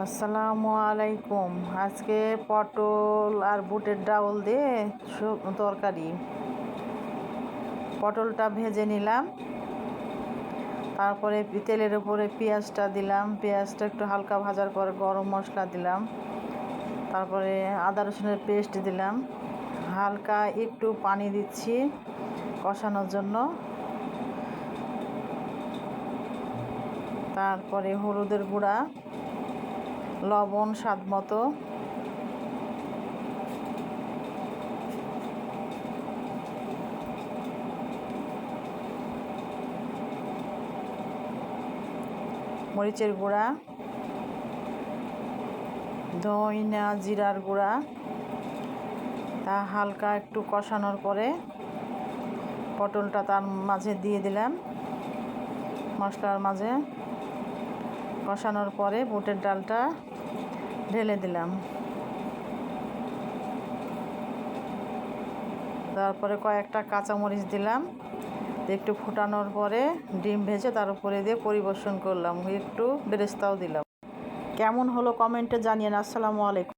আসসালামু আলাইকুম। আজকে পটল আর বুটের ডাউল দিয়ে তরকারি। পটলটা ভেজে নিলাম, তারপরে তেলের উপরে পেঁয়াজটা দিলাম। পেঁয়াজটা একটু হালকা ভাজার পর গরম মশলা দিলাম, তারপরে আদা রসুনের পেস্ট দিলাম। হালকা একটু পানি দিচ্ছি কষানোর জন্য। তারপরে হলুদের গুঁড়া, লবণ স্বাদ মতো, মরিচের গুঁড়া, ধনিয়া জিরার গুঁড়া। তা হালকা একটু কষানোর পরে পটলটা তার মাঝে দিয়ে দিলাম, মশলার মাঝে কষানোর পরে বুটের ডালটা ঢেলে দিলাম। তারপরে কয়েকটা কাঁচামরিচ দিলাম। একটু ফুটানোর পরে ডিম ভেজে তার উপরে দিয়ে পরিবেশন করলাম, একটু বেরেস্তাও দিলাম। কেমন হলো কমেন্টে জানিয়েন। আসসালামু আলাইকুম।